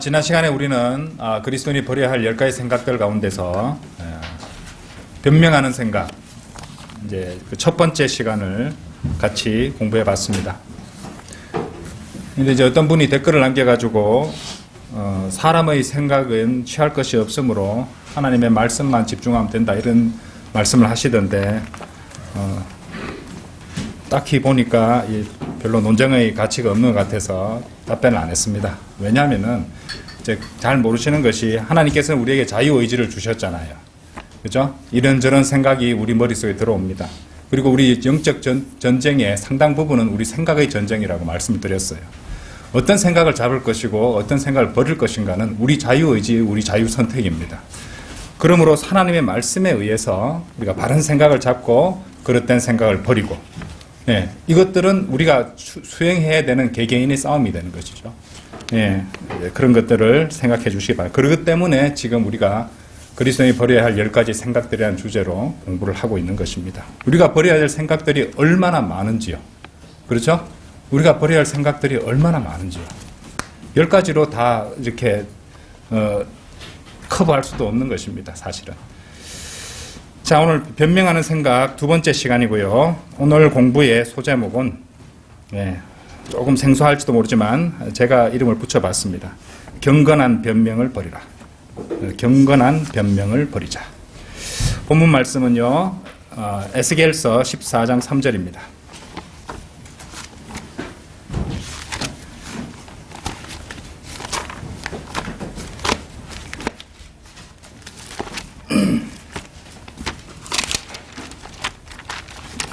지난 시간에 우리는 그리스도인이 버려야 할 10가지 생각들 가운데서 변명하는 생각, 이제 그 첫 번째 시간을 같이 공부해 봤습니다. 근데 이제 어떤 분이 댓글을 남겨가지고 사람의 생각은 취할 것이 없으므로 하나님의 말씀만 집중하면 된다, 이런 말씀을 하시던데 딱히 보니까 별로 논쟁의 가치가 없는 것 같아서 답변을 안 했습니다. 왜냐하면은 이제 잘 모르시는 것이 하나님께서는 우리에게 자유의지를 주셨잖아요. 그죠? 이런저런 생각이 우리 머릿속에 들어옵니다. 그리고 우리 영적 전쟁의 상당 부분은 우리 생각의 전쟁이라고 말씀을 드렸어요. 어떤 생각을 잡을 것이고 어떤 생각을 버릴 것인가는 우리 자유의지, 우리 자유선택입니다. 그러므로 하나님의 말씀에 의해서 우리가 바른 생각을 잡고 그릇된 생각을 버리고, 이것들은 우리가 수행해야 되는 개개인의 싸움이 되는 것이죠. 그런 것들을 생각해 주시기 바랍니다. 그렇기 때문에 지금 우리가 그리스도인이 버려야 할 10가지 생각들이라는 주제로 공부를 하고 있는 것입니다. 우리가 버려야 할 생각들이 얼마나 많은지요. 그렇죠? 우리가 버려야 할 생각들이 얼마나 많은지요. 10가지로 다 이렇게 커버할 수도 없는 것입니다, 사실은. 자, 오늘 변명하는 생각 두 번째 시간이고요. 오늘 공부의 소제목은 조금 생소할지도 모르지만 제가 이름을 붙여봤습니다. 경건한 변명을 버리라. 경건한 변명을 버리자. 본문 말씀은요, 에스겔서 14장 3절입니다.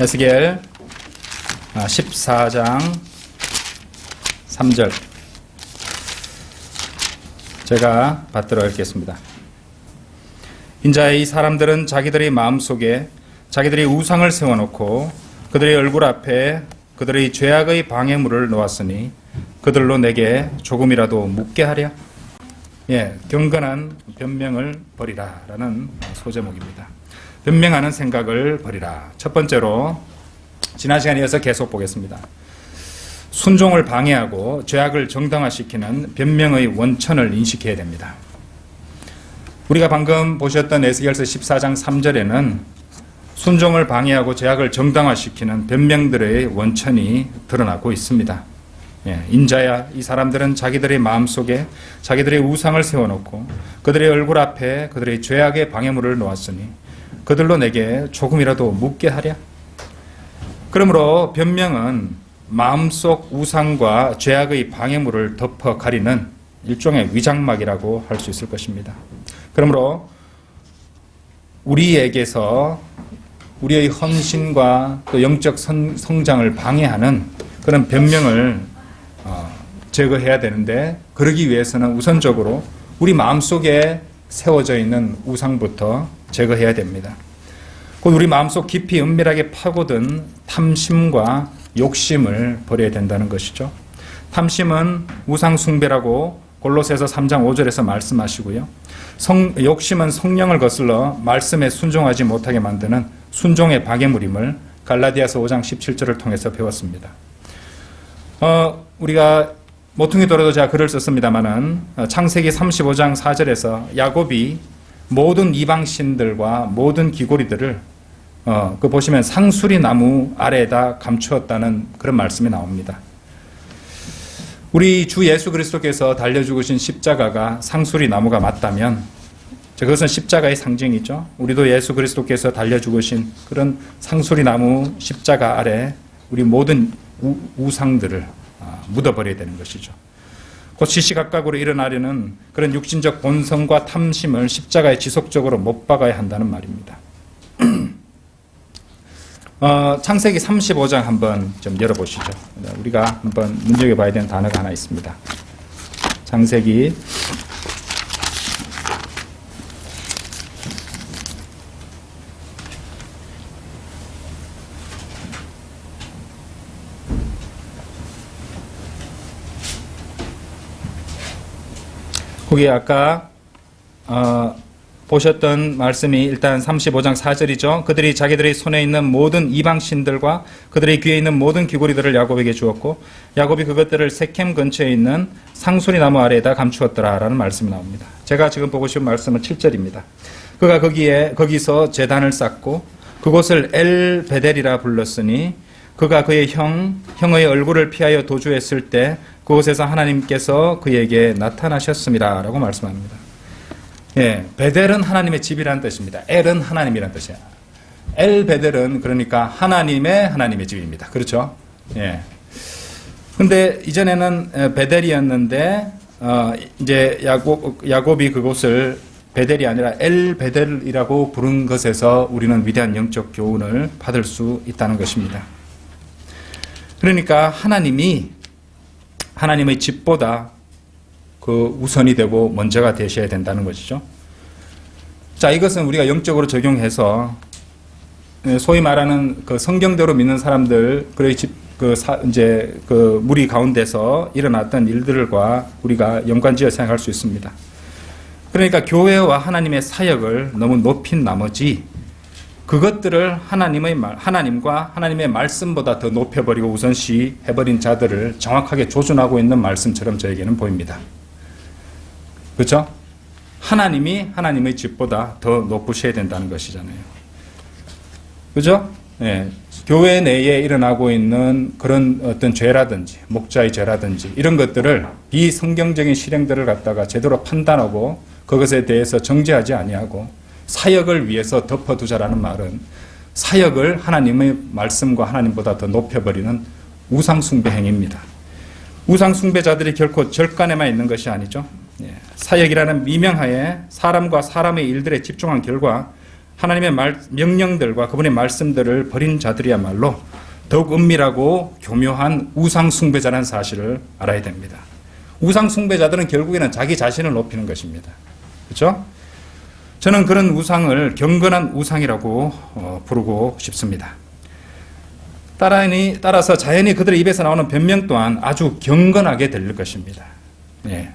에스겔 14장 3절 제가 받들어 읽겠습니다. 인자의 이 사람들은 자기들의 마음속에 자기들의 우상을 세워놓고 그들의 얼굴 앞에 그들의 죄악의 방해물을 놓았으니 그들로 내게 조금이라도 묻게 하랴. 경건한 변명을 버리라 라는 소제목입니다. 변명하는 생각을 버리라. 첫 번째로 지난 시간에 이어서 계속 보겠습니다. 순종을 방해하고 죄악을 정당화시키는 변명의 원천을 인식해야 됩니다. 우리가 방금 보셨던 에스겔서 14장 3절에는 순종을 방해하고 죄악을 정당화시키는 변명들의 원천이 드러나고 있습니다. 인자야 이 사람들은 자기들의 마음속에 자기들의 우상을 세워놓고 그들의 얼굴 앞에 그들의 죄악의 방해물을 놓았으니 그들로 내게 조금이라도 묻게 하랴. 그러므로 변명은 마음속 우상과 죄악의 방해물을 덮어 가리는 일종의 위장막이라고 할 수 있을 것입니다. 그러므로 우리에게서 우리의 헌신과 또 영적 성장을 방해하는 그런 변명을 제거해야 되는데, 그러기 위해서는 우선적으로 우리 마음속에 세워져 있는 우상부터 제거해야 됩니다. 곧 우리 마음속 깊이 은밀하게 파고든 탐심과 욕심을 버려야 된다는 것이죠. 탐심은 우상 숭배라고 골로새서 3장 5절에서 말씀하시고요. 욕심은 성령을 거슬러 말씀에 순종하지 못하게 만드는 순종의 방해물임을 갈라디아서 5장 17절을 통해서 배웠습니다. 우리가 모퉁이돌아도 제가 글을 썼습니다마는 창세기 35장 4절에서 야곱이 모든 이방신들과 모든 기고리들을 그 보시면 상수리 나무 아래에다 감추었다는 그런 말씀이 나옵니다. 우리 주 예수 그리스도께서 달려 죽으신 십자가가 상수리 나무가 맞다면 그것은 십자가의 상징이죠. 우리도 예수 그리스도께서 달려 죽으신 그런 상수리 나무 십자가 아래 우리 모든 우상들을 묻어버려야 되는 것이죠. 곧 시시각각으로 일어나려는 그런 육신적 본성과 탐심을 십자가에 지속적으로 못 박아야 한다는 말입니다. 창세기 35장 한번 좀 열어보시죠. 우리가 한번 눈여겨봐야 되는 단어가 하나 있습니다. 창세기 '거기에 아까 보셨던 말씀이 일단 35장 4절이죠. 그들이 자기들의 손에 있는 모든 이방신들과 그들의 귀에 있는 모든 귀고리들을 야곱에게 주었고 야곱이 그것들을 세켐 근처에 있는 상수리 나무 아래에다 감추었더라 라는 말씀이 나옵니다. 제가 지금 보고 싶은 말씀은 7절입니다. 그가 거기서 제단을 쌓고 그곳을 엘 베델이라 불렀으니 그가 그의 형의 얼굴을 피하여 도주했을 때 그곳에서 하나님께서 그에게 나타나셨습니다 라고 말씀합니다. 예, 베델은 하나님의 집이라는 뜻입니다. 엘은 하나님이라는 뜻이에요. 엘 베델은 그러니까 하나님의 집입니다. 그렇죠? 예. 근데 이전에는 베델이었는데 이제 야곱이 그곳을 베델이 아니라 엘 베델이라고 부른 것에서 우리는 위대한 영적 교훈을 받을 수 있다는 것입니다. 그러니까 하나님의 집보다 그 우선이 되고 먼저가 되셔야 된다는 것이죠. 자, 이것은 우리가 영적으로 적용해서 소위 말하는 그 성경대로 믿는 사람들 이제 그 무리 가운데서 일어났던 일들과 우리가 연관지어 생각할 수 있습니다. 그러니까 교회와 하나님의 사역을 너무 높인 나머지 그것들을 하나님과 하나님의 말씀보다 더 높여버리고 우선시 해버린 자들을 정확하게 조준하고 있는 말씀처럼 저에게는 보입니다. 그렇죠? 하나님이 하나님의 집보다 더 높으셔야 된다는 것이잖아요. 그죠? 예. 교회 내에 일어나고 있는 그런 어떤 죄라든지 목자의 죄라든지 이런 것들을 비성경적인 실행들을 갖다가 제대로 판단하고 그것에 대해서 정죄하지 아니하고 사역을 위해서 덮어두자라는 말은 사역을 하나님의 말씀과 하나님보다 더 높여버리는 우상숭배 행위입니다. 우상숭배자들이 결코 절간에만 있는 것이 아니죠. 사역이라는 미명하에 사람과 사람의 일들에 집중한 결과 하나님의 명령들과 그분의 말씀들을 버린 자들이야말로 더욱 은밀하고 교묘한 우상숭배자라는 사실을 알아야 됩니다. 우상숭배자들은 결국에는 자기 자신을 높이는 것입니다. 그렇죠? 저는 그런 우상을 경건한 우상이라고 부르고 싶습니다. 따라서 자연히 그들의 입에서 나오는 변명 또한 아주 경건하게 들릴 것입니다. 네.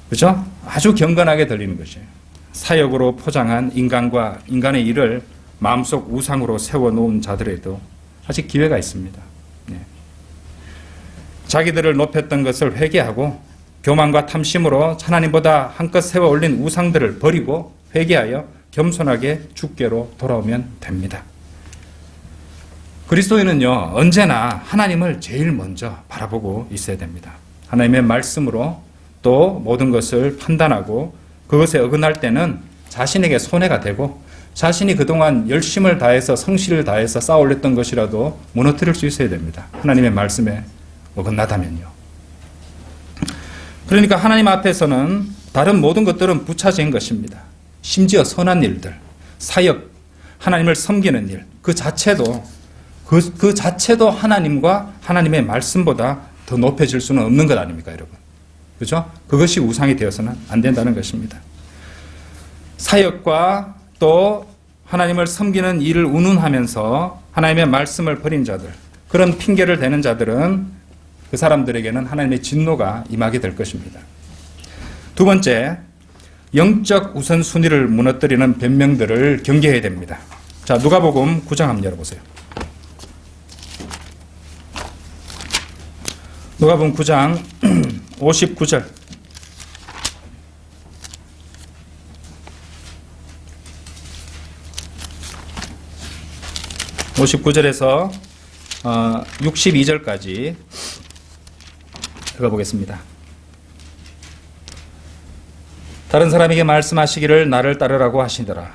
그렇죠? 아주 경건하게 들리는 것이에요. 사역으로 포장한 인간과 인간의 일을 마음속 우상으로 세워놓은 자들에도 아직 기회가 있습니다. 네. 자기들을 높였던 것을 회개하고 교만과 탐심으로 하나님보다 한껏 세워 올린 우상들을 버리고 회개하여 겸손하게 주께로 돌아오면 됩니다. 그리스도인은요, 언제나 하나님을 제일 먼저 바라보고 있어야 됩니다. 하나님의 말씀으로 또 모든 것을 판단하고 그것에 어긋날 때는 자신에게 손해가 되고 자신이 그동안 열심을 다해서 성실을 다해서 쌓아 올렸던 것이라도 무너뜨릴 수 있어야 됩니다. 하나님의 말씀에 어긋나다면요. 그러니까 하나님 앞에서는 다른 모든 것들은 부차적인 것입니다. 심지어 선한 일들, 사역, 하나님을 섬기는 일, 그 자체도 하나님과 하나님의 말씀보다 더 높여질 수는 없는 것 아닙니까, 여러분? 그렇죠? 그것이 우상이 되어서는 안 된다는 것입니다. 사역과 또 하나님을 섬기는 일을 운운하면서 하나님의 말씀을 버린 자들, 그런 핑계를 대는 자들은 그 사람들에게는 하나님의 진노가 임하게 될 것입니다. 두 번째, 영적 우선순위를 무너뜨리는 변명들을 경계해야 됩니다. 자, 누가복음 9장 한번 열어보세요. 누가복음 9장 59절. (59절에서) 62절까지 읽어보겠습니다. 다른 사람에게 말씀하시기를 나를 따르라고 하시더라.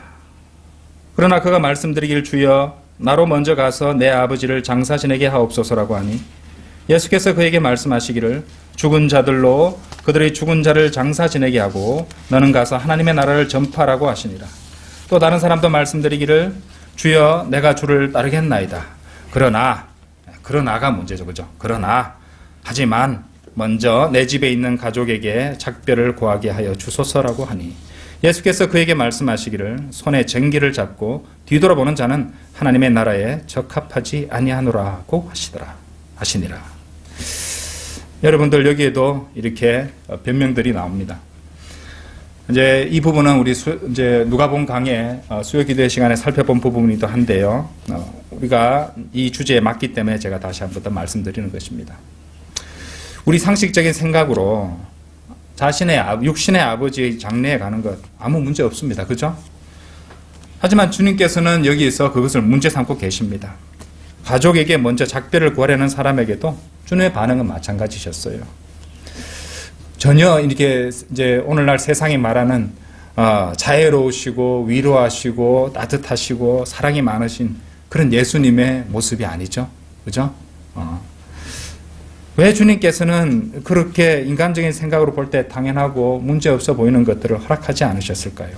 그러나 그가 말씀드리기를 주여 나로 먼저 가서 내 아버지를 장사 지내게 하옵소서라고 하니 예수께서 그에게 말씀하시기를 죽은 자들로 그들의 죽은 자를 장사 지내게 하고 너는 가서 하나님의 나라를 전파하라고 하시니라. 또 다른 사람도 말씀드리기를 주여 내가 주를 따르겠나이다. 그러나가 문제죠. 그죠? 하지만 먼저 내 집에 있는 가족에게 작별을 고하게 하여 주소서라고 하니 예수께서 그에게 말씀하시기를 손에 쟁기를 잡고 뒤돌아보는 자는 하나님의 나라에 적합하지 아니하노라고 하시니라. 여러분들 여기에도 이렇게 변명들이 나옵니다. 이제 이 부분은 우리 이제 누가복음 강의 수요 기도의 시간에 살펴본 부분이기도 한데요. 우리가 이 주제에 맞기 때문에 제가 다시 한 번 더 말씀드리는 것입니다. 우리 상식적인 생각으로 자신의 육신의 아버지의 장례에 가는 것 아무 문제 없습니다. 그죠? 하지만 주님께서는 여기에서 그것을 문제 삼고 계십니다. 가족에게 먼저 작별을 구하려는 사람에게도 주님의 반응은 마찬가지셨어요. 전혀 이렇게 이제 오늘날 세상이 말하는 자애로우시고 위로하시고 따뜻하시고 사랑이 많으신 그런 예수님의 모습이 아니죠. 그죠? 왜 주님께서는 그렇게 인간적인 생각으로 볼 때 당연하고 문제없어 보이는 것들을 허락하지 않으셨을까요?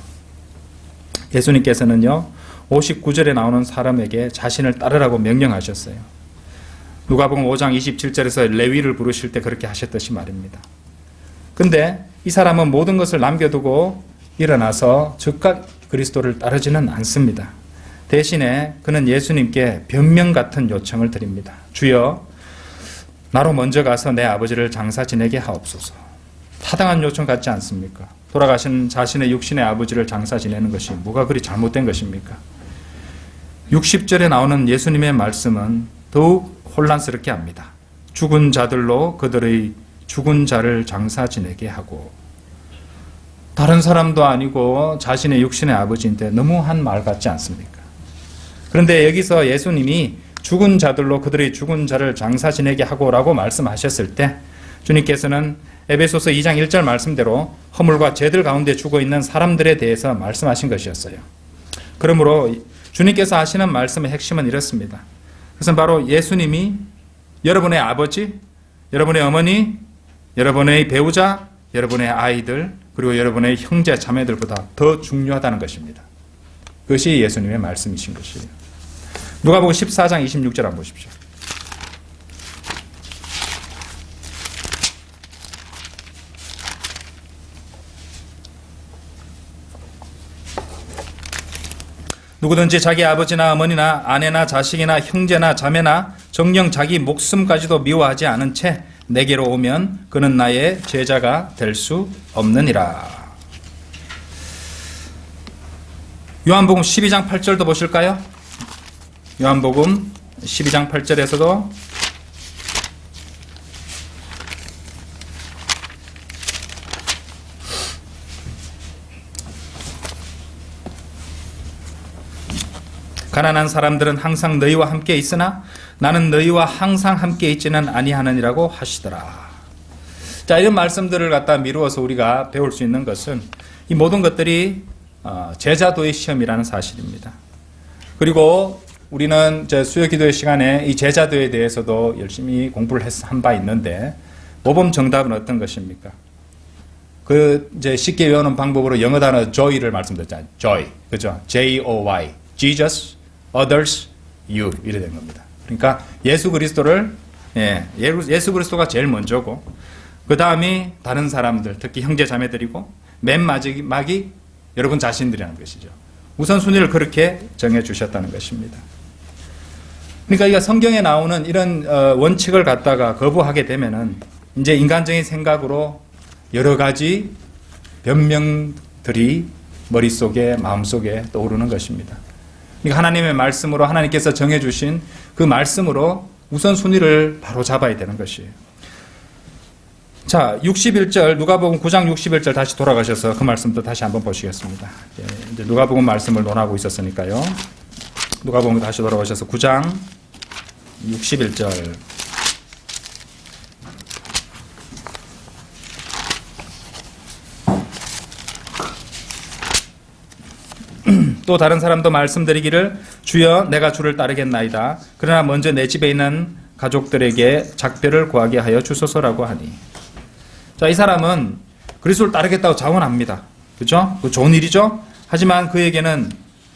예수님께서는요, 59절에 나오는 사람에게 자신을 따르라고 명령하셨어요. 누가복음 5장 27절에서 레위를 부르실 때 그렇게 하셨듯이 말입니다. 근데 이 사람은 모든 것을 남겨두고 일어나서 즉각 그리스도를 따르지는 않습니다. 대신에 그는 예수님께 변명 같은 요청을 드립니다. 주여, 나로 먼저 가서 내 아버지를 장사 지내게 하옵소서. 타당한 요청 같지 않습니까? 돌아가신 자신의 육신의 아버지를 장사 지내는 것이 뭐가 그리 잘못된 것입니까? 60절에 나오는 예수님의 말씀은 더욱 혼란스럽게 합니다. 죽은 자들로 그들의 죽은 자를 장사 지내게 하고, 다른 사람도 아니고 자신의 육신의 아버지인데 너무한 말 같지 않습니까? 그런데 여기서 예수님이 죽은 자들로 그들의 죽은 자를 장사 지내게 하고라고 말씀하셨을 때 주님께서는 에베소서 2장 1절 말씀대로 허물과 죄들 가운데 죽어 있는 사람들에 대해서 말씀하신 것이었어요. 그러므로 주님께서 하시는 말씀의 핵심은 이렇습니다. 그것은 바로 예수님이 여러분의 아버지, 여러분의 어머니, 여러분의 배우자, 여러분의 아이들, 그리고 여러분의 형제 자매들보다 더 중요하다는 것입니다. 그것이 예수님의 말씀이신 것이에요. 누가복음 14장 26절 한번 보십시오. 누구든지 자기 아버지나 어머니나 아내나 자식이나 형제나 자매나 정녕 자기 목숨까지도 미워하지 않은 채 내게로 오면 그는 나의 제자가 될 수 없느니라. 요한복음 12장 8절도 보실까요? 요한복음 12장 8절에서도 가난한 사람들은 항상 너희와 함께 있으나 나는 너희와 항상 함께 있지는 아니하느니라고 하시더라. 자, 이런 말씀들을 갖다 미루어서 우리가 배울 수 있는 것은 이 모든 것들이 제자도의 시험이라는 사실입니다. 그리고 우리는 수요 기도의 시간에 이 제자도에 대해서도 열심히 공부를 한 바 있는데 모범 정답은 어떤 것입니까? 이제 쉽게 외우는 방법으로 영어 단어 joy를 말씀드렸잖아요. joy. 그죠? J-O-Y. Jesus, others, you. 이래 된 겁니다. 그러니까 예수 그리스도를, 예수 그리스도가 제일 먼저고, 그 다음이 다른 사람들, 특히 형제 자매들이고, 맨 마지막이 여러분 자신들이라는 것이죠. 우선순위를 그렇게 정해 주셨다는 것입니다. 그러니까 이게 성경에 나오는 이런 원칙을 갖다가 거부하게 되면은 이제 인간적인 생각으로 여러 가지 변명들이 머릿속에, 마음속에 떠오르는 것입니다. 그러니까 하나님의 말씀으로 하나님께서 정해주신 그 말씀으로 우선순위를 바로 잡아야 되는 것이에요. 자, 61절, 누가복음 9장 61절 다시 돌아가셔서 그 말씀도 다시 한번 보시겠습니다. 이제 누가복음 말씀을 논하고 있었으니까요. 누가복음 다시 돌아가셔서 9장 61절. 또 다른 사람도 말씀드리기를 주여 내가 주를 따르겠나이다. 그러나 먼저 내 집에 있는 가족들에게 작별을 구하게 하여 주소서라고 하니. 자, 이 사람은 그리스도를 따르겠다고 자원합니다. 그렇죠? 그 좋은 일이죠? 하지만 그에게는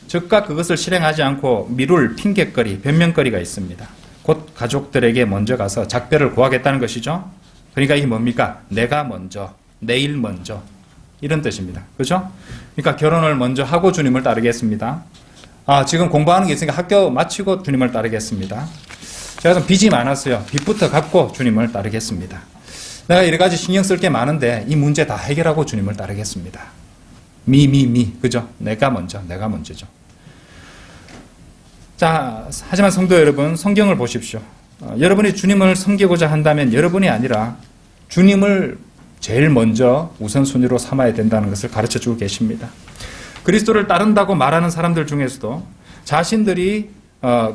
즉각 그것을 실행하지 않고 미룰 핑계거리, 변명거리가 있습니다. 곧 가족들에게 먼저 가서 작별을 구하겠다는 것이죠. 그러니까 이게 뭡니까? 내가 먼저, 내일 먼저, 이런 뜻입니다. 그렇죠? 그러니까 결혼을 먼저 하고 주님을 따르겠습니다. 지금 공부하는 게 있으니까 학교 마치고 주님을 따르겠습니다. 제가 좀 빚이 많았어요. 빚부터 갚고 주님을 따르겠습니다. 내가 여러 가지 신경 쓸 게 많은데 이 문제 다 해결하고 주님을 따르겠습니다. 그죠? 내가 먼저죠. 자, 하지만 성도 여러분, 성경을 보십시오. 여러분이 주님을 섬기고자 한다면 여러분이 아니라 주님을 제일 먼저 우선순위로 삼아야 된다는 것을 가르쳐 주고 계십니다. 그리스도를 따른다고 말하는 사람들 중에서도 자신들이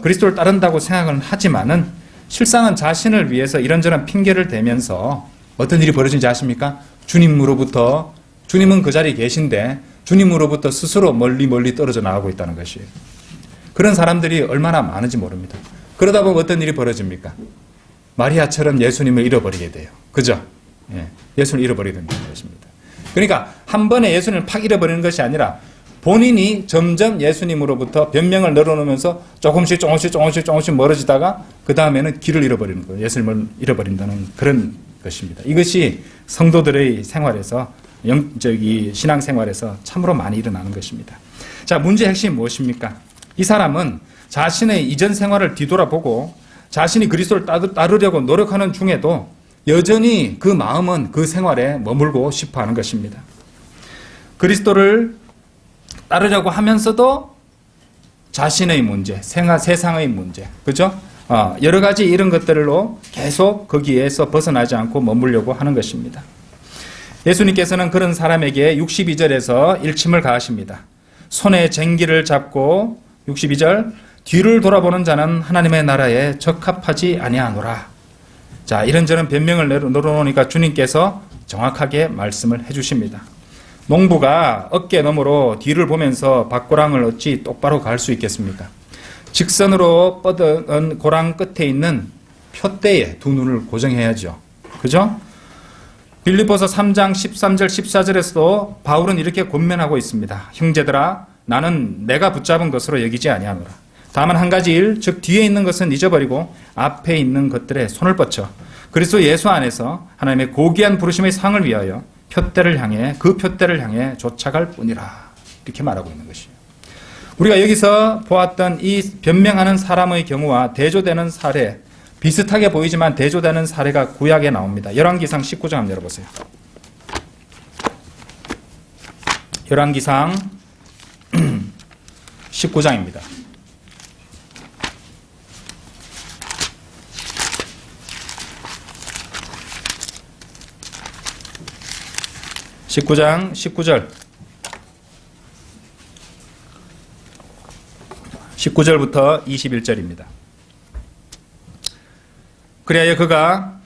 그리스도를 따른다고 생각은 하지만은 실상은 자신을 위해서 이런저런 핑계를 대면서 어떤 일이 벌어진지 아십니까? 주님은 그 자리에 계신데 주님으로부터 스스로 멀리 떨어져 나가고 있다는 것이에요. 그런 사람들이 얼마나 많은지 모릅니다. 그러다 보면 어떤 일이 벌어집니까? 마리아처럼 예수님을 잃어버리게 돼요. 그죠? 예수를 잃어버리게 된다는 것입니다. 그러니까 한 번에 예수님을 팍 잃어버리는 것이 아니라 본인이 점점 예수님으로부터 변명을 늘어놓으면서 조금씩 멀어지다가 그 다음에는 길을 잃어버리는 거예요. 예수님을 잃어버린다는 그런 것입니다. 이것이 성도들의 생활에서 신앙생활에서 참으로 많이 일어나는 것입니다. 자, 문제의 핵심이 무엇입니까? 이 사람은 자신의 이전 생활을 뒤돌아보고 자신이 그리스도를 따르려고 노력하는 중에도 여전히 그 마음은 그 생활에 머물고 싶어 하는 것입니다. 그리스도를 따르려고 하면서도 자신의 문제, 세상의 문제, 그죠? 여러 가지 이런 것들로 계속 거기에서 벗어나지 않고 머물려고 하는 것입니다. 예수님께서는 그런 사람에게 62절에서 일침을 가하십니다. 손에 쟁기를 잡고 62절 뒤를 돌아보는 자는 하나님의 나라에 적합하지 아니하노라. 자, 이런저런 변명을 늘어놓으니까 주님께서 정확하게 말씀을 해주십니다. 농부가 어깨 너머로 뒤를 보면서 밭고랑을 어찌 똑바로 갈 수 있겠습니까? 직선으로 뻗은 고랑 끝에 있는 표대에 두 눈을 고정해야죠. 그죠? 빌립보서 3장 13절 14절에서도 바울은 이렇게 권면하고 있습니다. 형제들아, 나는 내가 붙잡은 것으로 여기지 아니하노라. 다만 한 가지 일, 즉 뒤에 있는 것은 잊어버리고 앞에 있는 것들에 손을 뻗쳐 그리스도 예수 안에서 하나님의 고귀한 부르심의 상을 위하여 그 표대를 향해 쫓아갈 뿐이라. 이렇게 말하고 있는 것이에요. 우리가 여기서 보았던 이 변명하는 사람의 경우와 대조되는 사례, 비슷하게 보이지만 대조되는 사례가 구약에 나옵니다. 열왕기상 19장 한번 열어보세요. 열왕기상 19장입니다. (19장) 19절 19절부터 21절입니다. 그리하여 그가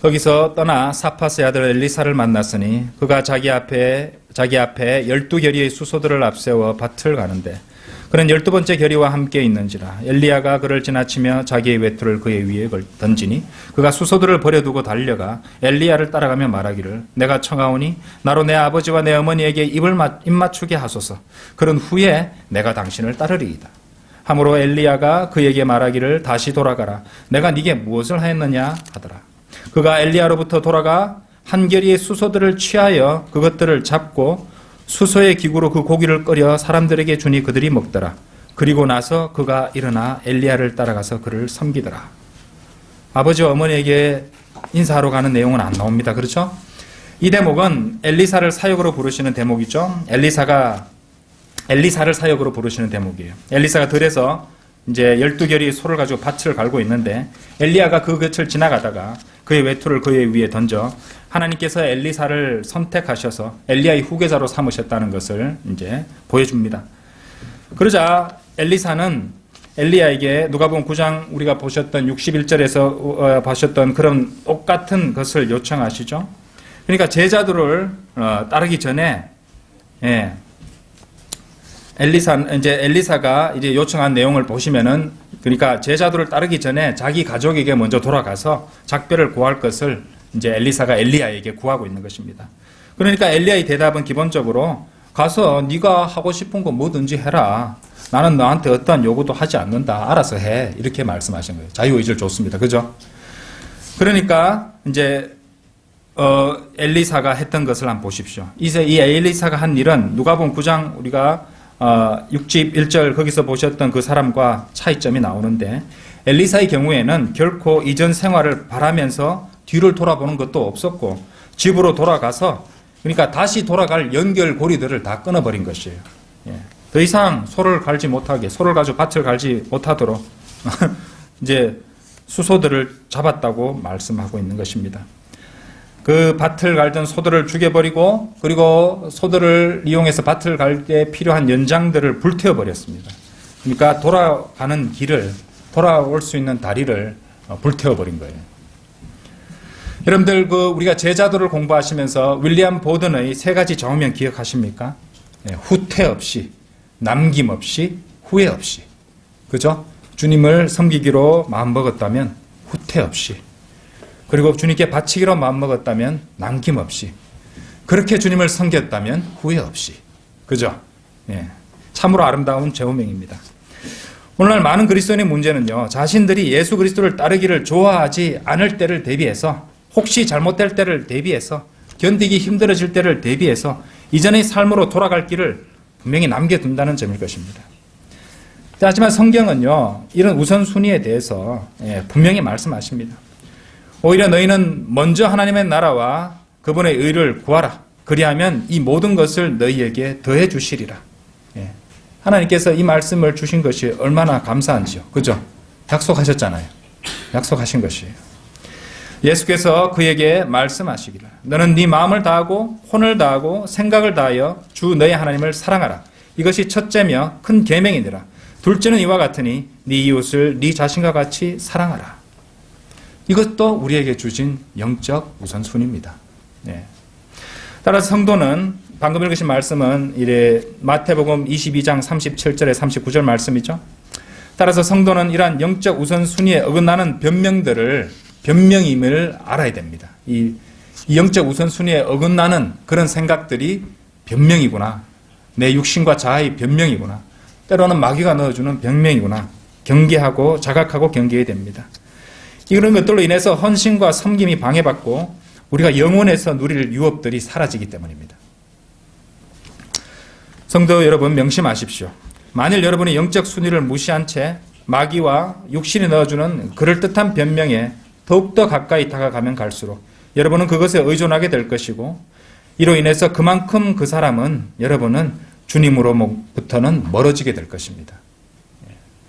거기서 떠나 사파스의 아들 엘리사를 만났으니 그가 자기 앞에 12결의의 수소들을 앞세워 밭을 가는데 그는 12번째 결의와 함께 있는지라. 엘리야가 그를 지나치며 자기의 외투를 그의 위에 던지니 그가 수소들을 버려두고 달려가 엘리야를 따라가며 말하기를 내가 청하오니 나로 내 아버지와 내 어머니에게 입 맞추게 하소서. 그런 후에 내가 당신을 따르리이다. 하므로 엘리야가 그에게 말하기를 다시 돌아가라. 내가 네게 무엇을 하였느냐 하더라. 그가 엘리야로부터 돌아가 한 결의의 수소들을 취하여 그것들을 잡고 수소의 기구로 그 고기를 끓여 사람들에게 주니 그들이 먹더라. 그리고 나서 그가 일어나 엘리야를 따라가서 그를 섬기더라. 아버지와 어머니에게 인사하러 가는 내용은 안 나옵니다. 그렇죠? 이 대목은 엘리사를 사역으로 부르시는 대목이죠. 엘리사를 사역으로 부르시는 대목이에요. 엘리사가 들에서 이제 12결의 소를 가지고 밭을 갈고 있는데 엘리야가 그 곁을 지나가다가 그의 외투를 그의 위에 던져 하나님께서 엘리사를 선택하셔서 엘리야의 후계자로 삼으셨다는 것을 이제 보여줍니다. 그러자 엘리사는 엘리야에게 누가복음 9장 우리가 보셨던 61절에서 보셨던 그런 똑같은 것을 요청하시죠. 그러니까 제자들을 따르기 전에 엘리사가 이제 요청한 내용을 보시면은 그러니까 제자들을 따르기 전에 자기 가족에게 먼저 돌아가서 작별을 구할 것을 이제 엘리사가 엘리야에게 구하고 있는 것입니다. 그러니까 엘리야의 대답은 기본적으로 가서 네가 하고 싶은 거 뭐든지 해라. 나는 너한테 어떠한 요구도 하지 않는다. 알아서 해. 이렇게 말씀하신 거예요. 자유의지를 줬습니다. 그죠? 그러니까 이제 엘리사가 했던 것을 한번 보십시오. 이제 이 엘리사가 한 일은 누가복음 9장 우리가 61절 거기서 보셨던 그 사람과 차이점이 나오는데 엘리사의 경우에는 결코 이전 생활을 바라면서 뒤를 돌아보는 것도 없었고 집으로 돌아가서 그러니까 다시 돌아갈 연결고리들을 다 끊어버린 것이에요. 예. 더 이상 소를 갈지 못하게, 소를 가지고 밭을 갈지 못하도록 이제 수소들을 잡았다고 말씀하고 있는 것입니다. 그 밭을 갈던 소들을 죽여버리고, 그리고 소들을 이용해서 밭을 갈 때 필요한 연장들을 불태워버렸습니다. 그러니까 돌아가는 길을, 돌아올 수 있는 다리를 불태워버린 거예요. 여러분들, 우리가 제자도를 공부하시면서 윌리엄 보든의 세 가지 정의면 기억하십니까? 네, 후퇴 없이, 남김없이, 후회 없이. 그죠? 주님을 섬기기로 마음먹었다면 후퇴 없이, 그리고 주님께 바치기로 마음먹었다면 남김없이, 그렇게 주님을 섬겼다면 후회 없이. 그죠? 예. 참으로 아름다운 제호명입니다. 오늘날 많은 그리스도인의 문제는요, 자신들이 예수 그리스도를 따르기를 좋아하지 않을 때를 대비해서, 혹시 잘못될 때를 대비해서, 견디기 힘들어질 때를 대비해서 이전의 삶으로 돌아갈 길을 분명히 남겨둔다는 점일 것입니다. 하지만 성경은요, 이런 우선순위에 대해서 분명히 말씀하십니다. 오히려 너희는 먼저 하나님의 나라와 그분의 의를 구하라. 그리하면 이 모든 것을 너희에게 더해 주시리라. 하나님께서 이 말씀을 주신 것이 얼마나 감사한지요. 그죠? 약속하셨잖아요. 약속하신 것이에요. 예수께서 그에게 말씀하시기를, 너는 네 마음을 다하고 혼을 다하고 생각을 다하여 주 너희 하나님을 사랑하라. 이것이 첫째며 큰 계명이니라. 둘째는 이와 같으니 네 이웃을 네 자신과 같이 사랑하라. 이것도 우리에게 주신 영적 우선순위입니다. 네. 따라서 성도는, 방금 읽으신 말씀은 이래 마태복음 22장 37절에 39절 말씀이죠. 따라서 성도는 이러한 영적 우선순위에 어긋나는 변명임을 알아야 됩니다. 이 영적 우선순위에 어긋나는 그런 생각들이 변명이구나. 내 육신과 자아의 변명이구나. 때로는 마귀가 넣어주는 변명이구나. 경계하고 자각하고 경계해야 됩니다. 이런 것들로 인해서 헌신과 섬김이 방해받고 우리가 영혼에서 누릴 유업들이 사라지기 때문입니다. 성도 여러분, 명심하십시오. 만일 여러분이 영적 순위를 무시한 채 마귀와 육신이 넣어주는 그럴듯한 변명에 더욱더 가까이 다가가면 갈수록 여러분은 그것에 의존하게 될 것이고, 이로 인해서 그만큼 그 사람은, 여러분은 주님으로부터는 멀어지게 될 것입니다.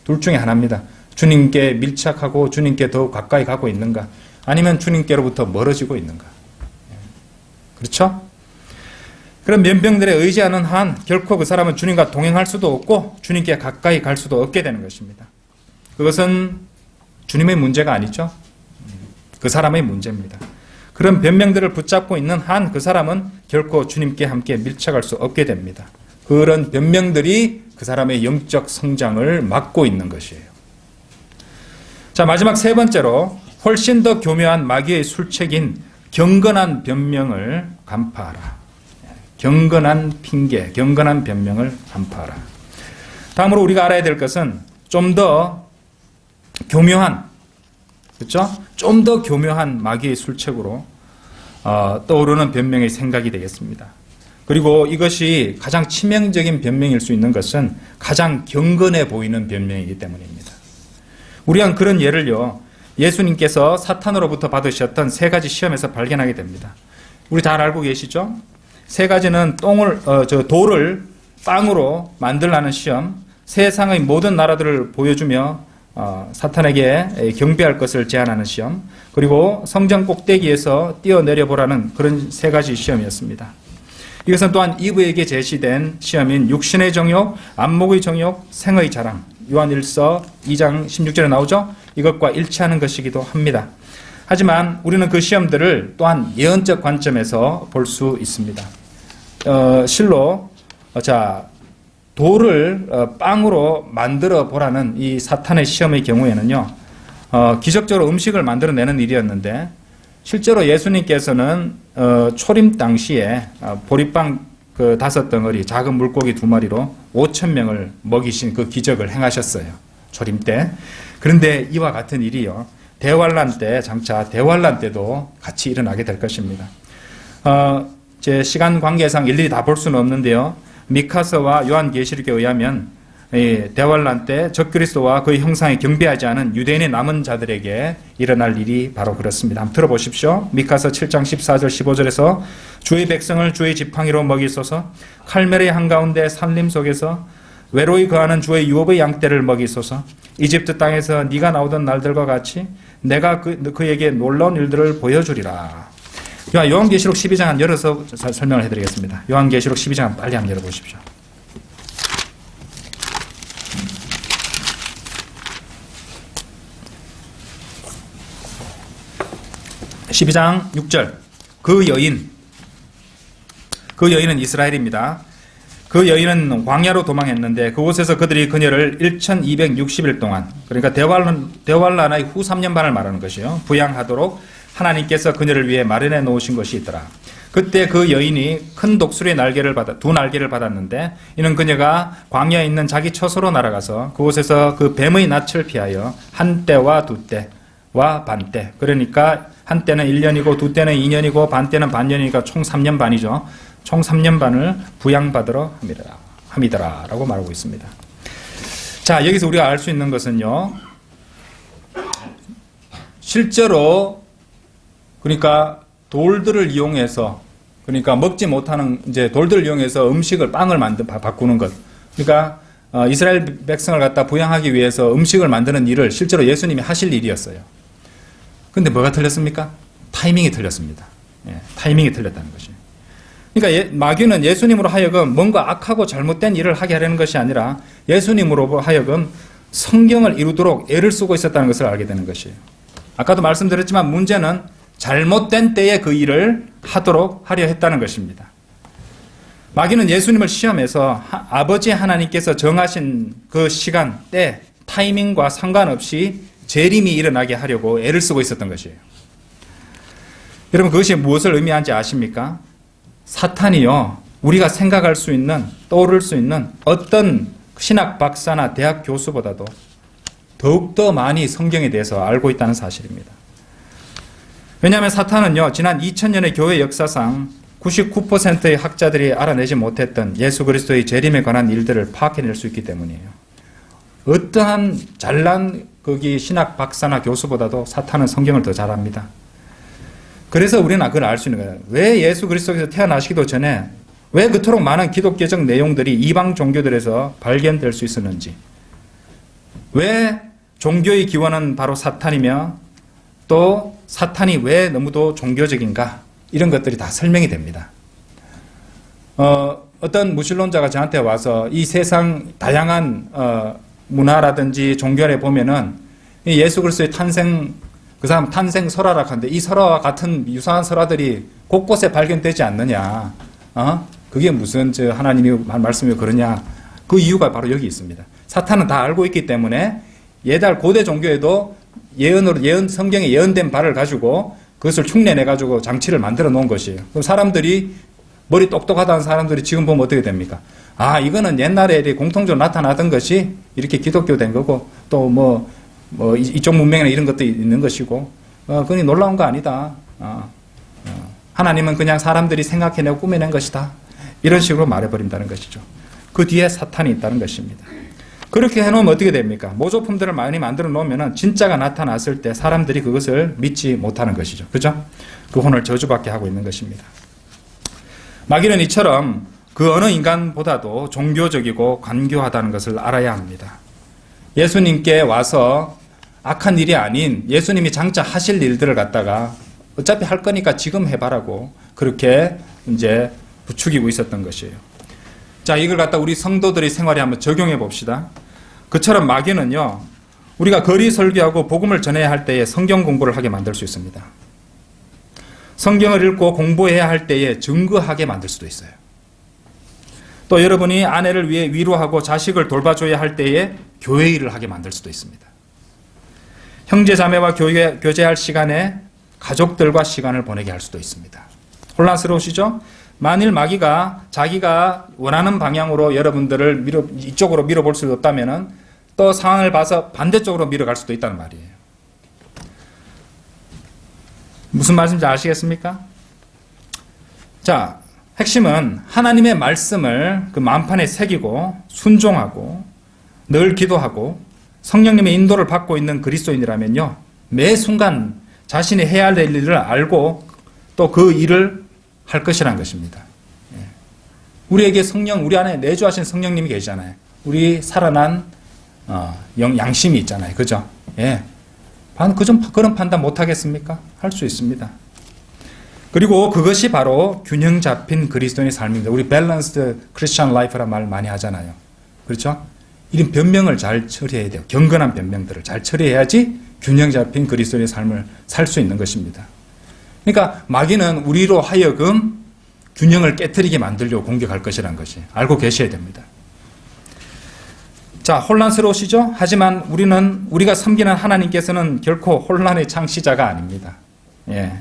둘 중에 하나입니다. 주님께 밀착하고 주님께 더욱 가까이 가고 있는가, 아니면 주님께로부터 멀어지고 있는가. 그렇죠? 그런 면병들에 의지하는 한 결코 그 사람은 주님과 동행할 수도 없고 주님께 가까이 갈 수도 없게 되는 것입니다. 그것은 주님의 문제가 아니죠. 그 사람의 문제입니다. 그런 변명들을 붙잡고 있는 한 그 사람은 결코 주님께 함께 밀착할 수 없게 됩니다. 그런 변명들이 그 사람의 영적 성장을 막고 있는 것이에요. 자, 마지막 세 번째로 훨씬 더 교묘한 마귀의 술책인 경건한 변명을 간파하라. 경건한 핑계, 경건한 변명을 간파하라. 다음으로 우리가 알아야 될 것은 좀 더 교묘한, 그렇죠? 좀 더 교묘한 마귀의 술책으로 떠오르는 변명의 생각이 되겠습니다. 그리고 이것이 가장 치명적인 변명일 수 있는 것은 가장 경건해 보이는 변명이기 때문입니다. 우리는 그런 예를요, 예수님께서 사탄으로부터 받으셨던 세 가지 시험에서 발견하게 됩니다. 우리 잘 알고 계시죠? 세 가지는 돌을 빵으로 만들라는 시험, 세상의 모든 나라들을 보여주며 사탄에게 경배할 것을 제안하는 시험, 그리고 성전 꼭대기에서 뛰어내려 보라는 그런 세 가지 시험이었습니다. 이것은 또한 이브에게 제시된 시험인 육신의 정욕, 안목의 정욕, 생의 자랑, 요한일서 2장 16절에 나오죠? 이것과 일치하는 것이기도 합니다. 하지만 우리는 그 시험들을 또한 예언적 관점에서 볼 수 있습니다. 실로 돌을 빵으로 만들어 보라는 이 사탄의 시험의 경우에는요, 기적적으로 음식을 만들어내는 일이었는데, 실제로 예수님께서는 초림 당시에 보리빵 5덩어리, 작은 물고기 2마리로 5,000명을 먹이신 그 기적을 행하셨어요. 초림 때. 그런데 이와 같은 일이요, 대환란 때, 장차 대환란 때도 같이 일어나게 될 것입니다. 제 시간 관계상 일일이 다 볼 수는 없는데요, 미카서와 요한계시록에 의하면 대환란 때 적그리스도와 그의 형상에 경배하지 않은 유대인의 남은 자들에게 일어날 일이 바로 그렇습니다. 한번 들어보십시오. 미카서 7장 14절 15절에서 주의 백성을 주의 지팡이로 먹이소서, 칼멜의 한가운데 산림 속에서 외로이 거하는 주의 유업의 양떼를 먹이소서, 이집트 땅에서 네가 나오던 날들과 같이 내가 그에게 놀라운 일들을 보여주리라. 요한계시록 12장 한 열어서 설명을 해드리겠습니다. 요한계시록 12장 빨리 한번 열어보십시오. 12장 6절. 그 여인은 이스라엘입니다. 그 여인은 광야로 도망했는데 그곳에서 그들이 그녀를 1260일 동안, 그러니까 대환란의 후 3년 반을 말하는 것이요, 부양하도록 하나님께서 그녀를 위해 마련해 놓으신 것이 있더라. 그때 그 여인이 큰 독수리의 두 날개를 받았는데 이는 그녀가 광야에 있는 자기 처소로 날아가서 그곳에서 그 뱀의 낯을 피하여 한 때와 두 때와 반 때, 그러니까 한 때는 1년이고 두 때는 2년이고 반 때는 반년이니까 총 3년 반이죠. 총 3년 반을 부양받으러 함이더라 라고 말하고 있습니다. 자, 여기서 우리가 알 수 있는 것은요, 실제로 그러니까 돌들을 이용해서, 그러니까 먹지 못하는 이제 돌들을 이용해서 빵을 바꾸는 것, 그러니까 이스라엘 백성을 갖다 부양하기 위해서 음식을 만드는 일을 실제로 예수님이 하실 일이었어요. 근데 뭐가 틀렸습니까? 타이밍이 틀렸습니다. 타이밍이 틀렸다는 것이에요. 그러니까 마귀는 예수님으로 하여금 뭔가 악하고 잘못된 일을 하게 하려는 것이 아니라 예수님으로 하여금 성경을 이루도록 애를 쓰고 있었다는 것을 알게 되는 것이에요. 아까도 말씀드렸지만 문제는 잘못된 때에 그 일을 하려 했다는 것입니다. 마귀는 예수님을 시험해서 아버지 하나님께서 정하신 그 시간, 때, 타이밍과 상관없이 재림이 일어나게 하려고 애를 쓰고 있었던 것이에요. 여러분, 그것이 무엇을 의미하는지 아십니까? 사탄이요, 우리가 생각할 수 있는, 떠오를 수 있는 어떤 신학 박사나 대학 교수보다도 더욱더 많이 성경에 대해서 알고 있다는 사실입니다. 왜냐하면 사탄은요, 지난 2000년의 교회 역사상 99%의 학자들이 알아내지 못했던 예수 그리스도의 재림에 관한 일들을 파악해낼 수 있기 때문이에요. 어떠한 잘난 거기 신학 박사나 교수보다도 사탄은 성경을 더 잘 압니다. 그래서 우리는 그걸 알 수 있는 거예요. 왜 예수 그리스도께서 태어나시기도 전에 왜 그토록 많은 기독교적 내용들이 이방 종교들에서 발견될 수 있었는지, 왜 종교의 기원은 바로 사탄이며 또 사탄이 왜 너무도 종교적인가, 이런 것들이 다 설명이 됩니다. 어떤 무신론자가 저한테 와서 이 세상 다양한 문화라든지 종교에 보면은 예수 그리스도의 탄생, 그 사람 탄생 설화라 하는데 이 설화와 같은 유사한 설화들이 곳곳에 발견되지 않느냐, 그게 무슨 하나님이 말씀이 그러냐, 그 이유가 바로 여기 있습니다. 사탄은 다 알고 있기 때문에 옛날 고대 종교에도 성경에 예언된 바를 가지고 그것을 흉내내 가지고 장치를 만들어 놓은 것이에요. 그럼 사람들이, 머리 똑똑하다는 사람들이 지금 보면 어떻게 됩니까? 이거는 옛날에 공통적으로 나타나던 것이 이렇게 기독교 된 거고, 또 이쪽 문명에는 이런 것도 있는 것이고, 그건 놀라운 거 아니다. 하나님은 그냥 사람들이 생각해내고 꾸며낸 것이다. 이런 식으로 말해버린다는 것이죠. 그 뒤에 사탄이 있다는 것입니다. 그렇게 해놓으면 어떻게 됩니까? 모조품들을 많이 만들어 놓으면 진짜가 나타났을 때 사람들이 그것을 믿지 못하는 것이죠. 그죠? 그 혼을 저주받게 하고 있는 것입니다. 마귀는 이처럼 그 어느 인간보다도 종교적이고 간교하다는 것을 알아야 합니다. 예수님께 와서 악한 일이 아닌 예수님이 장차 하실 일들을 갖다가 어차피 할 거니까 지금 해봐라고 그렇게 이제 부추기고 있었던 것이에요. 자, 이걸 갖다 우리 성도들의 생활에 한번 적용해 봅시다. 그처럼 마귀는요, 우리가 거리 설교하고 복음을 전해야 할 때에 성경 공부를 하게 만들 수 있습니다. 성경을 읽고 공부해야 할 때에 증거하게 만들 수도 있어요. 또 여러분이 아내를 위해 위로하고 자식을 돌봐줘야 할 때에 교회 일을 하게 만들 수도 있습니다. 형제 자매와 교제할 시간에 가족들과 시간을 보내게 할 수도 있습니다. 혼란스러우시죠? 만일 마귀가 자기가 원하는 방향으로 여러분들을 이쪽으로 밀어볼 수 없다면 또 상황을 봐서 반대쪽으로 밀어갈 수도 있다는 말이에요. 무슨 말씀인지 아시겠습니까? 자, 핵심은 하나님의 말씀을 그 만판에 새기고 순종하고 늘 기도하고 성령님의 인도를 받고 있는 그리스도인이라면요, 매 순간 자신이 해야 될 일을 알고 또 그 일을 할 것이라는 것입니다. 우리에게 우리 안에 내주하신 성령님이 계시잖아요. 우리 살아난 양심이 있잖아요. 그죠? 예. 그런 판단 못 하겠습니까? 할 수 있습니다. 그리고 그것이 바로 균형 잡힌 그리스도인의 삶입니다. 우리 밸런스드 크리스천 라이프란 말 많이 하잖아요. 그렇죠? 이런 변명을 잘 처리해야 돼요. 경건한 변명들을 잘 처리해야지 균형 잡힌 그리스도인의 삶을 살 수 있는 것입니다. 그러니까 마귀는 우리로 하여금 균형을 깨트리게 만들려고 공격할 것이라는 것이 알고 계셔야 됩니다. 자, 혼란스러우시죠? 하지만 우리가 섬기는 하나님께서는 결코 혼란의 창시자가 아닙니다. 예.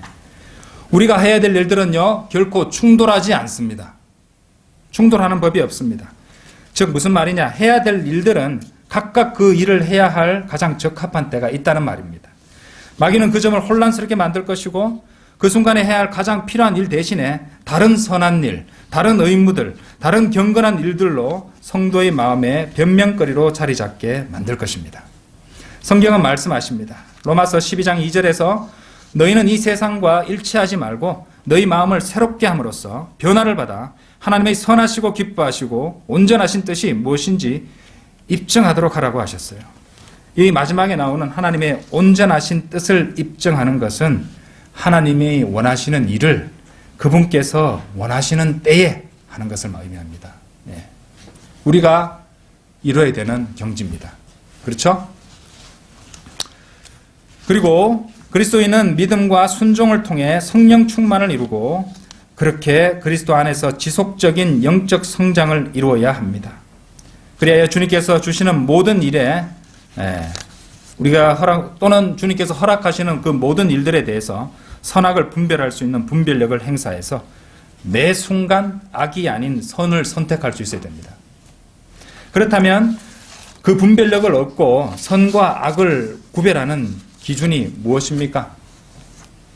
우리가 해야 될 일들은요, 결코 충돌하지 않습니다. 충돌하는 법이 없습니다. 즉, 무슨 말이냐? 해야 될 일들은 각각 그 일을 해야 할 가장 적합한 때가 있다는 말입니다. 마귀는 그 점을 혼란스럽게 만들 것이고, 그 순간에 해야 할 가장 필요한 일 대신에 다른 선한 일, 다른 의무들, 다른 경건한 일들로 성도의 마음에 변명거리로 자리 잡게 만들 것입니다. 성경은 말씀하십니다. 로마서 12장 2절에서 너희는 이 세상과 일치하지 말고 너희 마음을 새롭게 함으로써 변화를 받아 하나님의 선하시고 기뻐하시고 온전하신 뜻이 무엇인지 입증하도록 하라고 하셨어요. 이 마지막에 나오는 하나님의 온전하신 뜻을 입증하는 것은 하나님이 원하시는 일을 그분께서 원하시는 때에 하는 것을 의미합니다. 네. 우리가 이뤄야 되는 경지입니다. 그렇죠? 그리고 그리스도인은 믿음과 순종을 통해 성령 충만을 이루고 그렇게 그리스도 안에서 지속적인 영적 성장을 이루어야 합니다. 그래야 주님께서 주시는 모든 일에 우리가 또는 주님께서 허락하시는 그 모든 일들에 대해서 선악을 분별할 수 있는 분별력을 행사해서 매 순간 악이 아닌 선을 선택할 수 있어야 됩니다. 그렇다면 그 분별력을 얻고 선과 악을 구별하는 기준이 무엇입니까?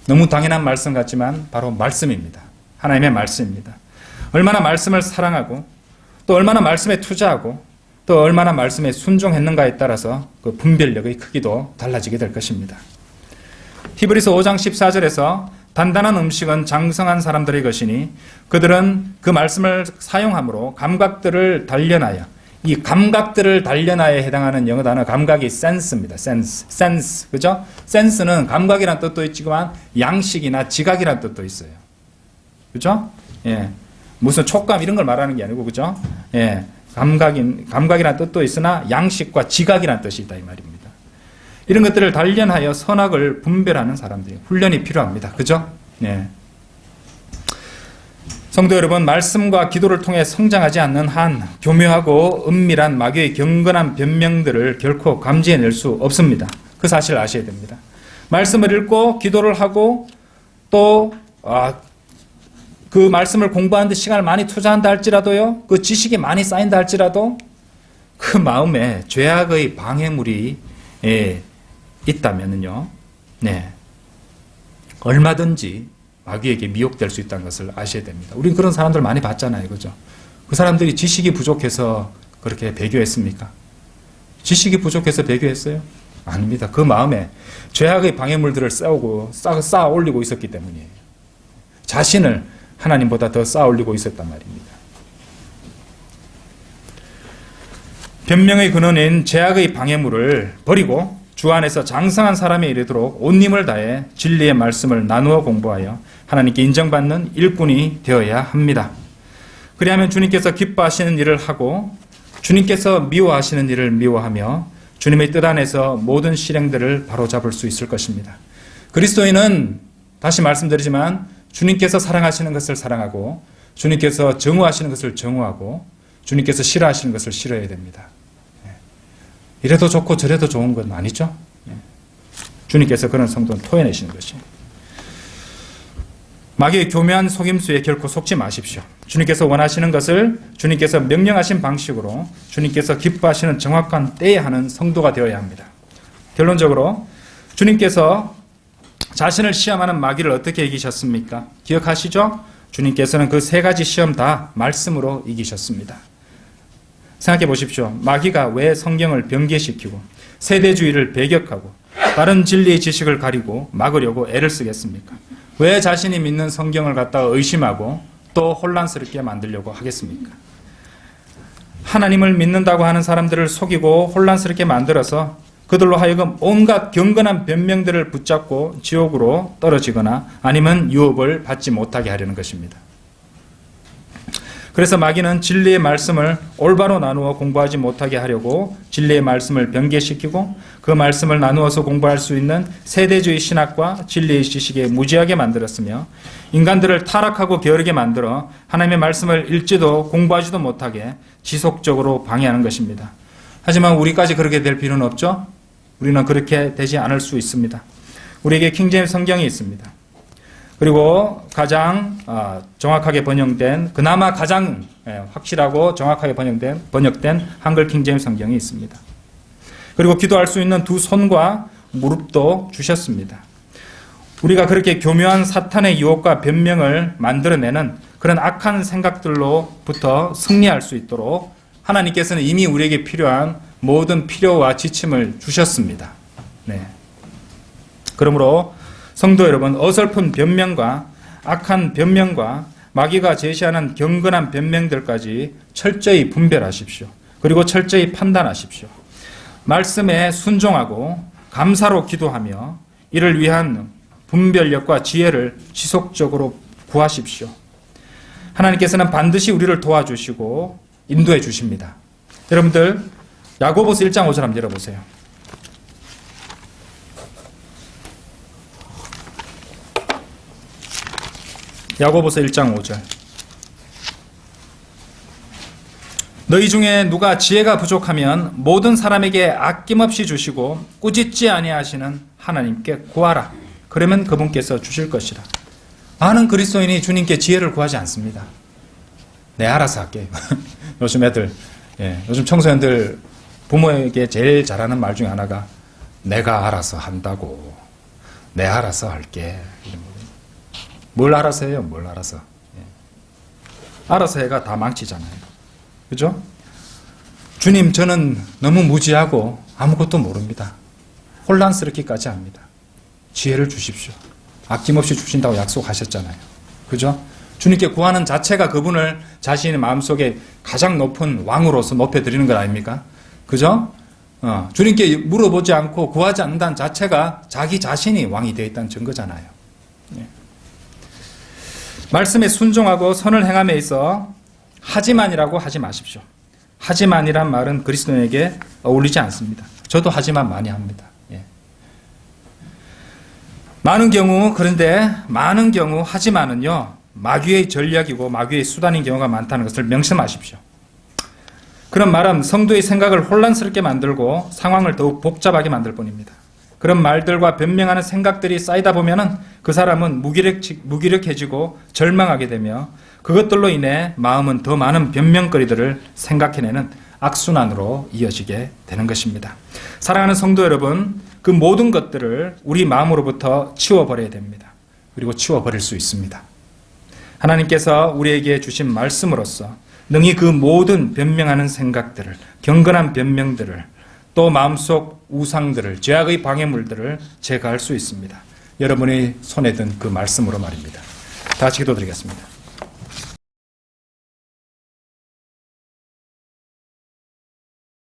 너무 당연한 말씀 같지만 바로 말씀입니다. 하나님의 말씀입니다. 얼마나 말씀을 사랑하고 또 얼마나 말씀에 투자하고 또 얼마나 말씀에 순종했는가에 따라서 그 분별력의 크기도 달라지게 될 것입니다. 히브리서 5장 14절에서 단단한 음식은 장성한 사람들의 것이니 그들은 그 말씀을 사용함으로 감각들을 단련하여, 이 감각들을 단련하여에 해당하는 영어 단어 감각이 센스입니다. 센스. 그죠? 센스는 감각이란 뜻도 있지만 양식이나 지각이란 뜻도 있어요. 그죠? 예. 무슨 촉감 이런 걸 말하는 게 아니고, 그죠? 예. 감각이란 뜻도 있으나 양식과 지각이란 뜻이 있다 이 말입니다. 이런 것들을 단련하여 선악을 분별하는 사람들이 훈련이 필요합니다. 그죠? 네. 성도 여러분, 말씀과 기도를 통해 성장하지 않는 한 교묘하고 은밀한 마귀의 경건한 변명들을 결코 감지해낼 수 없습니다. 그 사실을 아셔야 됩니다. 말씀을 읽고 기도를 하고 또 그 말씀을 공부하는 데 시간을 많이 투자한다 할지라도요, 그 지식이 많이 쌓인다 할지라도 그 마음에 죄악의 방해물이 있다면요, 네, 얼마든지 마귀에게 미혹될 수 있다는 것을 아셔야 됩니다. 우리는 그런 사람들 많이 봤잖아요, 그죠? 그 사람들이 지식이 부족해서 그렇게 배교했습니까? 지식이 부족해서 배교했어요? 아닙니다. 그 마음에 죄악의 방해물들을 쌓아 올리고 있었기 때문이에요. 자신을 하나님보다 더 쌓아 올리고 있었단 말입니다. 변명의 근원인 죄악의 방해물을 버리고 주 안에서 장성한 사람에 이르도록 온 힘을 다해 진리의 말씀을 나누어 공부하여 하나님께 인정받는 일꾼이 되어야 합니다. 그리하면 주님께서 기뻐하시는 일을 하고 주님께서 미워하시는 일을 미워하며 주님의 뜻 안에서 모든 실행들을 바로잡을 수 있을 것입니다. 그리스도인은 다시 말씀드리지만 주님께서 사랑하시는 것을 사랑하고 주님께서 정오하시는 것을 정오하고 주님께서 싫어하시는 것을 싫어해야 됩니다. 이래도 좋고 저래도 좋은 건 아니죠. 주님께서 그런 성도는 토해내시는 것입니다. 마귀의 교묘한 속임수에 결코 속지 마십시오. 주님께서 원하시는 것을 주님께서 명령하신 방식으로 주님께서 기뻐하시는 정확한 때에 하는 성도가 되어야 합니다. 결론적으로 주님께서 자신을 시험하는 마귀를 어떻게 이기셨습니까? 기억하시죠? 주님께서는 그 세 가지 시험 다 말씀으로 이기셨습니다. 생각해 보십시오. 마귀가 왜 성경을 변개시키고 세대주의를 배격하고 다른 진리의 지식을 가리고 막으려고 애를 쓰겠습니까? 왜 자신이 믿는 성경을 갖다가 의심하고 또 혼란스럽게 만들려고 하겠습니까? 하나님을 믿는다고 하는 사람들을 속이고 혼란스럽게 만들어서 그들로 하여금 온갖 경건한 변명들을 붙잡고 지옥으로 떨어지거나 아니면 유업을 받지 못하게 하려는 것입니다. 그래서 마귀는 진리의 말씀을 올바로 나누어 공부하지 못하게 하려고 진리의 말씀을 변개시키고 그 말씀을 나누어서 공부할 수 있는 세대주의 신학과 진리의 지식에 무지하게 만들었으며 인간들을 타락하고 게으르게 만들어 하나님의 말씀을 읽지도 공부하지도 못하게 지속적으로 방해하는 것입니다. 하지만 우리까지 그렇게 될 필요는 없죠. 우리는 그렇게 되지 않을 수 있습니다. 우리에게 킹제임스 성경이 있습니다. 그리고 가장 정확하게 번역된, 그나마 가장 확실하고 정확하게 번역된 한글 킹제임스 성경이 있습니다. 그리고 기도할 수 있는 두 손과 무릎도 주셨습니다. 우리가 그렇게 교묘한 사탄의 유혹과 변명을 만들어내는 그런 악한 생각들로부터 승리할 수 있도록 하나님께서는 이미 우리에게 필요한 모든 필요와 지침을 주셨습니다. 네. 그러므로 성도 여러분, 어설픈 변명과 악한 변명과 마귀가 제시하는 경건한 변명들까지 철저히 분별하십시오. 그리고 철저히 판단하십시오. 말씀에 순종하고 감사로 기도하며 이를 위한 분별력과 지혜를 지속적으로 구하십시오. 하나님께서는 반드시 우리를 도와주시고 인도해 주십니다. 여러분들 야고보서 1장 5절 한번 열어보세요. 야고보서 1장 5절. 너희 중에 누가 지혜가 부족하면 모든 사람에게 아낌없이 주시고 꾸짖지 아니하시는 하나님께 구하라. 그러면 그분께서 주실 것이라. 많은 그리스도인이 주님께 지혜를 구하지 않습니다. 네, 알아서 할게요. 요즘 애들, 요즘 청소년들 부모에게 제일 잘하는 말 중에 하나가 내가 알아서 한다고. 내 알아서 할게. 뭘 알아서 해요? 뭘 알아서. 알아서 해가 다 망치잖아요. 그죠? 주님, 저는 너무 무지하고 아무것도 모릅니다. 혼란스럽기까지 합니다. 지혜를 주십시오. 아낌없이 주신다고 약속하셨잖아요. 그죠? 주님께 구하는 자체가 그분을 자신의 마음속에 가장 높은 왕으로서 높여드리는 것 아닙니까? 그죠? 주님께 물어보지 않고 구하지 않는다는 자체가 자기 자신이 왕이 되어 있다는 증거잖아요. 말씀에 순종하고 선을 행함에 있어 하지만이라고 하지 마십시오. 하지만이란 말은 그리스도인에게 어울리지 않습니다. 저도 하지만 많이 합니다. 그런데 많은 경우 하지만은요, 마귀의 전략이고 마귀의 수단인 경우가 많다는 것을 명심하십시오. 그런 말은 성도의 생각을 혼란스럽게 만들고 상황을 더욱 복잡하게 만들 뿐입니다. 그런 말들과 변명하는 생각들이 쌓이다 보면은 그 사람은 무기력해지고 절망하게 되며 그것들로 인해 마음은 더 많은 변명거리들을 생각해내는 악순환으로 이어지게 되는 것입니다. 사랑하는 성도 여러분, 그 모든 것들을 우리 마음으로부터 치워버려야 됩니다. 그리고 치워버릴 수 있습니다. 하나님께서 우리에게 주신 말씀으로써 능히 그 모든 변명하는 생각들을, 경건한 변명들을, 또 마음속 우상들을, 죄악의 방해물들을 제거할 수 있습니다. 여러분의 손에 든 그 말씀으로 말입니다. 다 같이 기도드리겠습니다.